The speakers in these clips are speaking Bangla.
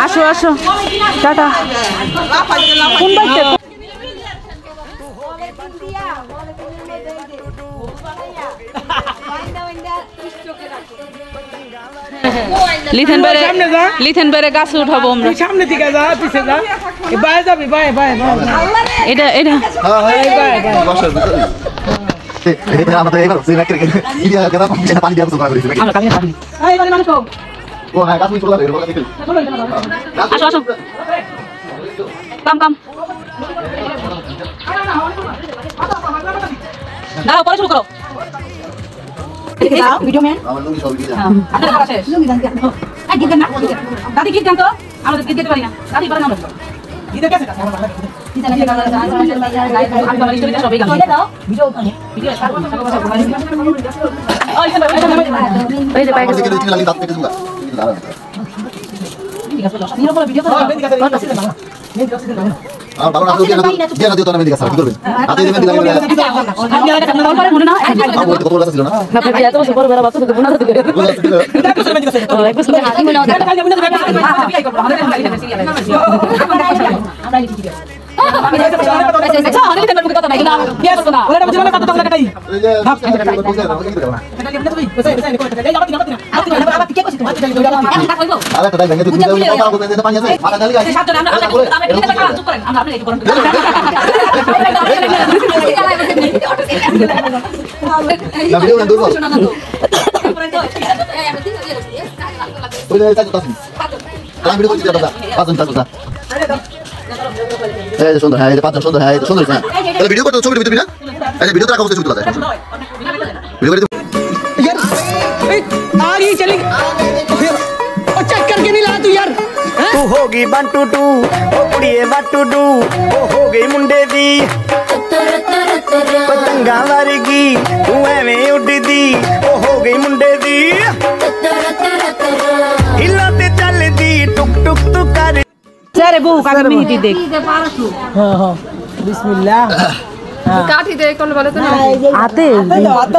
আসো আসো টাটা কোন বাইতে লিথেন বেরে গাছে উঠাবো আমরা সামনে দিকে যা পিছে যা বাই যাবি বাই বাই এটা এটা আমাদের এবার সিনা করে ইয়া গদা পানি দিয়া সুপার করেছে আমরা কামিয়ে পানি এই বাড়ি মানুষ ও হ্যাঁ গাছ চলে এর বলা দেখি আসো আসো কাম কাম দাও পরে শুরু করো দাও ভিডিও ম্যান আমার লুঙ্গি সব ভিডিও আপনারা করা শেষ লুঙ্গি দাও এই গিয়ে না দাদি গিয়ে দাও তো আমরা গিয়ে দিতে পারি না দাদি পারে না আমরা গিয়ে কাছে কাছে আমরা গিয়ে না আমি বাবা স্টোরিটা সবই গান দাও ভিডিও ভিডিও সারবো ওই এই যে বাইক থেকে দিতে লাগি দাঁত কেটে দুগা ঠিক আছে নিরো বলে ভিডিও করো আর বাবা আপনি দিয়ে না দিও তো না মেদিকা স্যার কি করবেন আতে দেবেন দিলা আমি আর একটা কল করে মনে না বাবু তো কল ছিল না না আপনি এত বছর পর বেরা বাচ্চা তো বোনা দিতে এটা তো মেদিকা স্যার ও এক বছর হাতি মনে হয় এটা কাজ মনে হয় বিআই করব আমাদের আমরা লিখি দিই আচ্ছা আমাদের তো কথা নাই না কি আছে না ওরা বুঝলে কত টাকা কাটাই ভাব এটা কাটাই এটা লিখে তুমি পয়সা পয়সা নিকো এটা যাও দিনা দিনা আবার কি কইছিস তুমি আরে তো ভেঙে তুই কথা বলতে দিতে পানি আছে মাথা গালি আছে সাতজন আমরা এটা কাজ চুপ করেন আমরা এই করব না ভিডিও না দূর শোনা না তো পরে তো এই আমি দিই ওই যে চাচু তাসি আমি ভিডিও করছি দাদা পাঁচজন চাচু দা এই সুন্দর হ্যাঁ এই পাঁচজন সুন্দর হ্যাঁ এই সুন্দর হ্যাঁ তাহলে ভিডিও করতে ছবি দিবি না এই ভিডিও তো রাখা হচ্ছে ছবি তোলা যায় ভিডিও করে यार आ रही चली ओ चेक करके नहीं ला तू यार तू होगी 1 2 2 ओ कुड़िए 1 2 2 ओ हो गई मुंडे दी पतंगा वर्गी तू एवें उड़दी ओ हो गई मुंडे दी हिला ते चलदी टुक टुक तू कर सारे बहू का मेहंदी देख हां हां बिस्मिल्लाह काठी दे कोन बोले तो आते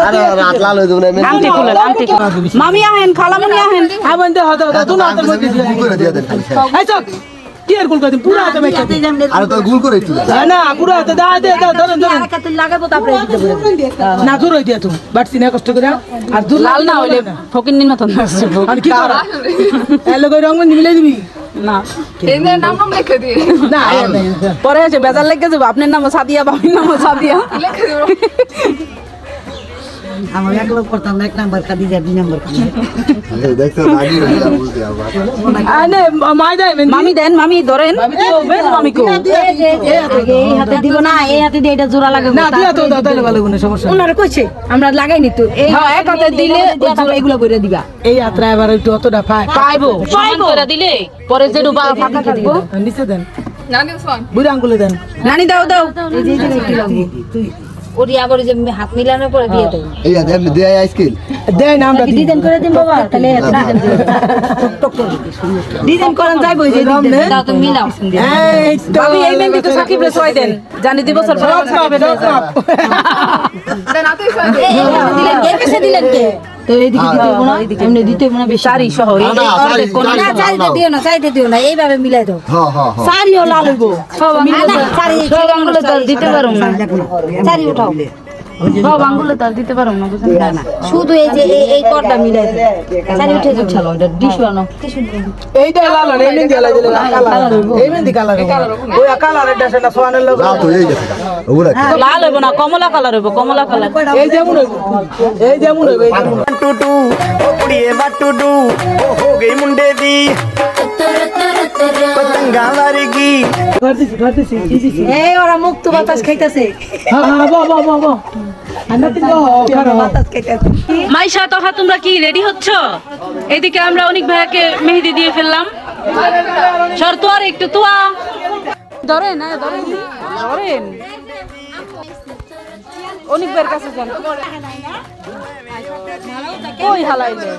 अरे रात लाल हो जोने में आंटी कुल मामी आहेन खालामुनी आहेन हां बंदे हतो तू ना तो করে দিয়া দেন এই চক কি এর গুল করে দিন পুরো হাতে মেখে আরে তো গুল করে দিই না পুরো হাতে দা দে ধরেন ধরেন কাতে লাগাবো তারপরে দিতে না দূর হই দিয়া তুমি বাট সিনা কষ্ট করে আর দূর লাল না হইলে ফকিন নিন মতন আর কি করা এই লগই রং মিলাই দিবি না এই নাম নাম লিখে দিই না পরে আছে বেজার লাগবে যাব আপনার নাম সাদিয়া বাবির নাম সাদিয়া লিখে দিও আমার এক লোক করতাম এক নাম্বার কা দিই দুই নাম্বার কা দেখছো দাদি রইলা বলতে আবার আরে মামি দেন মামি ধরেন মামি কো এই হাতে দিব না এই হাতে দিয়ে এটা জোড়া লাগাবো না দিয়া তো তাহলে ভালো কোনো সমস্যা ওনারে কইছে আমরা লাগাইনি তো এই হ্যাঁ এক হাতে দিলে জোড়া এগুলো কইরা দিবা এই হাতরা এবার একটু অতটা পাইবো করে দিলে পরে যে ডুবা ফাঁকা দিব নিচে দেন নানি ওসমান বুড়া আঙ্গুলে দেন নানি দাও দাও এই যে একটু লাগবে তুই ওরি আবার যে হাত মিলানোর পরে দিয়ে দেই এই দেন দেই আইসক্রিম দেই না আমরা ডিজাইন করে দিন বাবা তাহলে ডিজাইন করেন যাইবো এই যে দাও তো মিলাও এই তো আমি এই মেহেন্দি তো সাকিব রে সয় দেন জানি দিব সর হবে না আরে না তো দিলেন কে কেসে দিলেন কে তো এইদিকে দিতে হবে না এমনি দিতে হবে না বেশি সহ না চাইতে দিও না এইভাবে মিলাই দাও হ্যাঁ হ্যাঁ সারিও লাল হইবো সব সারি সব আঙ্গুলে তো দিতে পারো না সারি উঠাও সব আঙ্গুলে তো দিতে পারো না বুঝেন না শুধু এই যে এই করটা মিলাই দাও সারি উঠে যাও চলো এটা ডিশ আনো এইটা লাল আর এই মেহেন্দি লাল দিলে কালার এই মেহেন্দি কালার ওই কালার এটা সেটা সোয়ানের লোক লাল তো এই যে ওগুলা লাল হইবো না কমলা কালার হইবো কমলা কালার এই যেমন হইবো এই যেমন হইবো এই যেমন टू ओ कुड़िए बटुडू ओ हो गई मुंडे दी पतंगा वर्गी ए ओरा मुक्त বাতাস খাইতাছে হ্যাঁ বাহ বাহ বাহ বাহ আমরা তো বাতাস খাইতাছে মাইশা তোহা তোমরা কি রেডি হচ্ছ এদিকে আমরা অনেক ভাইকে মেহেদি দিয়ে ফেললাম শর্ত আর একটু তোয়া ধরে না ধরেন ধরেন অনেক ভাইয়ের কাছে যান কই হালাইলে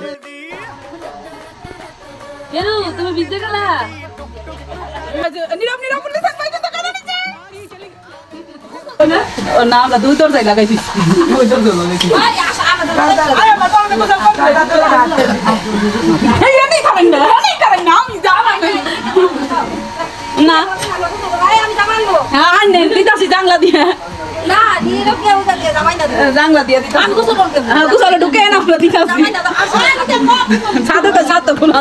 কেন তুমি ভিজতে গেলা নীরব নীরব পুলিশ পাইতে তো কানে নিচে না আমরা দুই তোর যাই লাগাইছি ওই তোর লাগাইছি আরে মাথা অনেক কথা এই নেই খাবেন না আমি জানা না হ্যাঁ আনেন দিতাছি জাংলা দিয়ে না দিয়ে কে উদা দিয়ে জামাই না জাংলা দিয়ে দিতাম আমি গোসল করতে গোসলে ঢুকে না আমরা দিতাছি ছাদে তো ছাদ তো কোন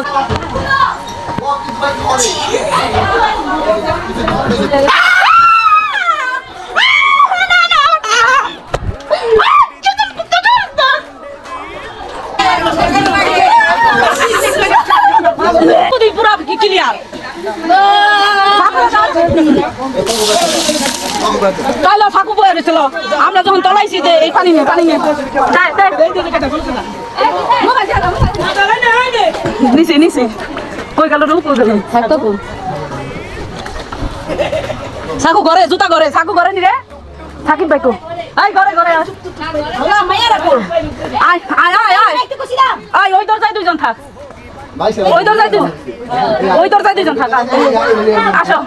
পুরা ক্লিয়ার কালো ফাঁকু বয়ে গেছিল আমরা যখন তলাইছি যে এই পানি নিয়ে নিচে নিচে কই গেল রূপ সাকু ঘরে জুতা ঘরে সাকু ঘরে নি রে সাকিব ভাইকো আই ঘরে ঘরে আয় আয় আয় আয় আয় ওই দরজায় দুইজন থাক ওই দরজায় দুইজন থাক আসো